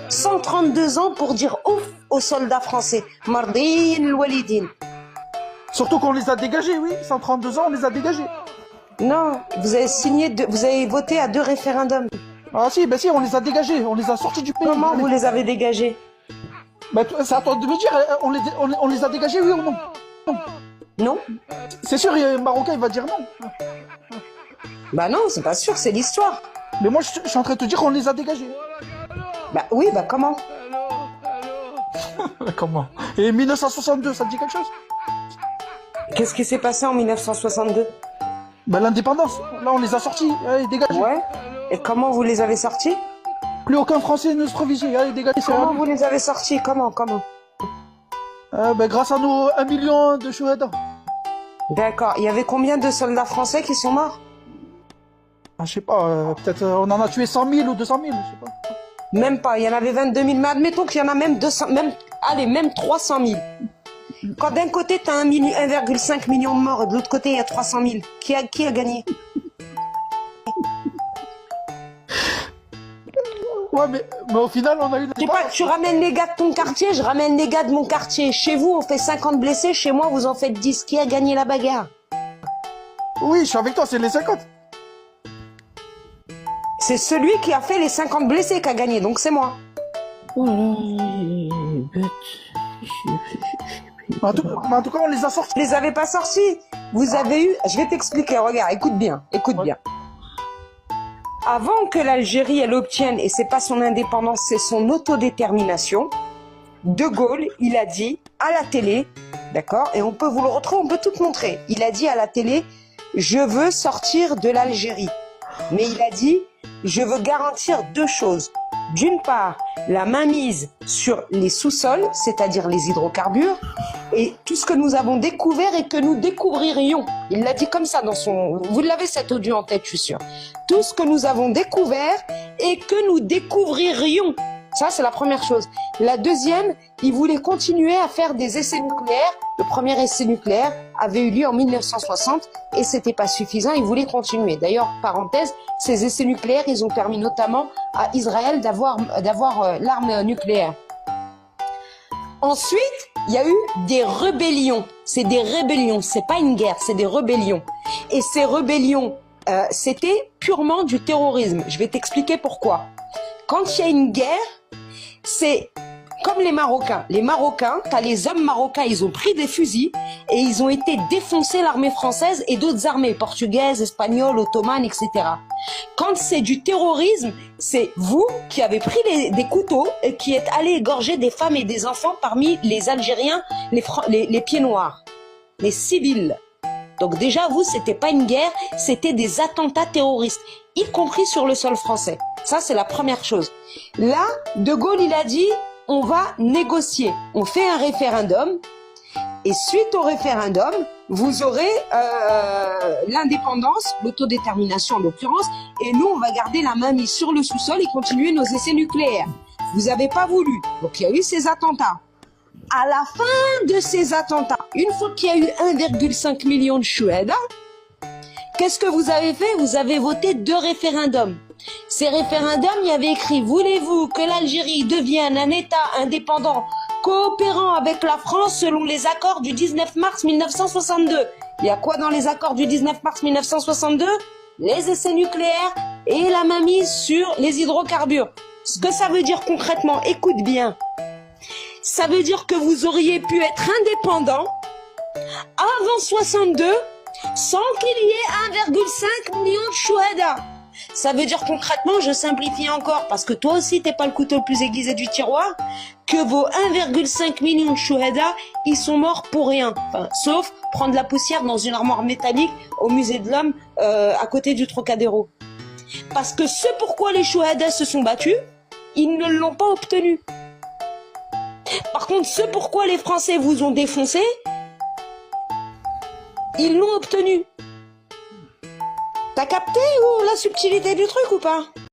132 ans pour dire ouf aux soldats français. Mardin al-Walidin. Surtout qu'on les a dégagés, oui. 132 ans, on les a dégagés. Non, vous avez signé, vous avez voté à 2 référendums. Ah si, ben si, on les a dégagés, on les a sortis du pays. Comment vous les avez dégagés? Ben, c'est à toi de me dire, on les a dégagés, oui ou non? Non. Non? C'est sûr, un Marocain, il va dire non. Bah non, c'est pas sûr, c'est l'histoire. Mais moi, je suis en train de te dire qu'on les a dégagés. Bah oui, bah comment? Comment? Et 1962, ça te dit quelque chose? Qu'est-ce qui s'est passé en 1962? Ben l'indépendance, là on les a sortis, allez dégagez. Ouais. Et comment vous les avez sortis? Plus aucun Français ne se trouve ici, allez dégagez. Comment vous les avez sortis? Comment? Ben grâce à nos 1 million de chouedas. D'accord. Il y avait combien de soldats français qui sont morts? Ah, je sais pas, peut-être on en a tué 100 000 ou 200 000, je sais pas. Même pas, il y en avait 22 000, mais admettons qu'il y en a même 200, même 300 000. Quand d'un côté t'as 1,5 million de morts et de l'autre côté il y a 300 000, qui a gagné? Ouais, mais au final on a eu... Je sais pas, tu ramènes les gars de ton quartier, je ramène les gars de mon quartier. Chez vous on fait 50 blessés, chez moi vous en faites 10. Qui a gagné la bagarre? Oui, je suis avec toi, c'est les 50. C'est celui qui a fait les 50 blessés qui a gagné, donc c'est moi. En tout cas, on les a sortis. Je les avais pas sortis. Vous avez eu... Je vais t'expliquer, regarde, écoute bien. Avant que l'Algérie, elle obtienne, et c'est pas son indépendance, c'est son autodétermination, De Gaulle, il a dit à la télé, d'accord, et on peut vous le retrouver, on peut tout montrer. Il a dit à la télé, je veux sortir de l'Algérie. Mais il a dit, je veux garantir 2 choses. D'une part, la mainmise sur les sous-sols, c'est-à-dire les hydrocarbures, et tout ce que nous avons découvert et que nous découvririons. Il l'a dit comme ça dans son... Vous l'avez cet audio en tête, je suis sûre. Tout ce que nous avons découvert et que nous découvririons. Ça, c'est la première chose. La deuxième, il voulait continuer à faire des essais nucléaires. Le premier essai nucléaire avait eu lieu en 1960 et c'était pas suffisant. Il voulait continuer. D'ailleurs, parenthèse, ces essais nucléaires, ils ont permis notamment à Israël d'avoir l'arme nucléaire. Ensuite, il y a eu des rébellions. C'est des rébellions. C'est pas une guerre, c'est des rébellions. Et ces rébellions, c'était purement du terrorisme. Je vais t'expliquer pourquoi. Quand il y a une guerre, c'est comme les Marocains. Les Marocains, t'as les hommes marocains, ils ont pris des fusils et ils ont été défoncer l'armée française et d'autres armées, portugaises, espagnoles, ottomanes, etc. Quand c'est du terrorisme, c'est vous qui avez pris des couteaux et qui êtes allés égorger des femmes et des enfants parmi les Algériens, les pieds noirs, les civils. Donc déjà, vous, c'était pas une guerre, c'était des attentats terroristes, y compris sur le sol français. Ça, c'est la première chose. Là, De Gaulle, il a dit, on va négocier. On fait un référendum. Et suite au référendum, vous aurez l'indépendance, l'autodétermination en l'occurrence, et nous, on va garder la main mise sur le sous-sol et continuer nos essais nucléaires. Vous n'avez pas voulu. Donc, il y a eu ces attentats. À la fin de ces attentats, une fois qu'il y a eu 1,5 million de chouedas, qu'est-ce que vous avez fait? Vous avez voté 2 référendums. Ces référendums, il y avait écrit « Voulez-vous que l'Algérie devienne un État indépendant coopérant avec la France selon les accords du 19 mars 1962 ?» Il y a quoi dans les accords du 19 mars 1962? Les essais nucléaires et la mainmise sur les hydrocarbures. Ce que ça veut dire concrètement, écoute bien. Ça veut dire que vous auriez pu être indépendant avant 62 sans qu'il y ait 1,5 million de chouedas. Ça veut dire concrètement, je simplifie encore, parce que toi aussi t'es pas le couteau le plus aiguisé du tiroir, que vos 1,5 million de chouedas, ils sont morts pour rien. Enfin, sauf prendre la poussière dans une armoire métallique au musée de l'Homme à côté du Trocadéro. Parce que ce pourquoi les chouedas se sont battus, ils ne l'ont pas obtenu. Par contre, ce pourquoi les Français vous ont défoncé, ils l'ont obtenu. T'as capté la subtilité du truc ou pas?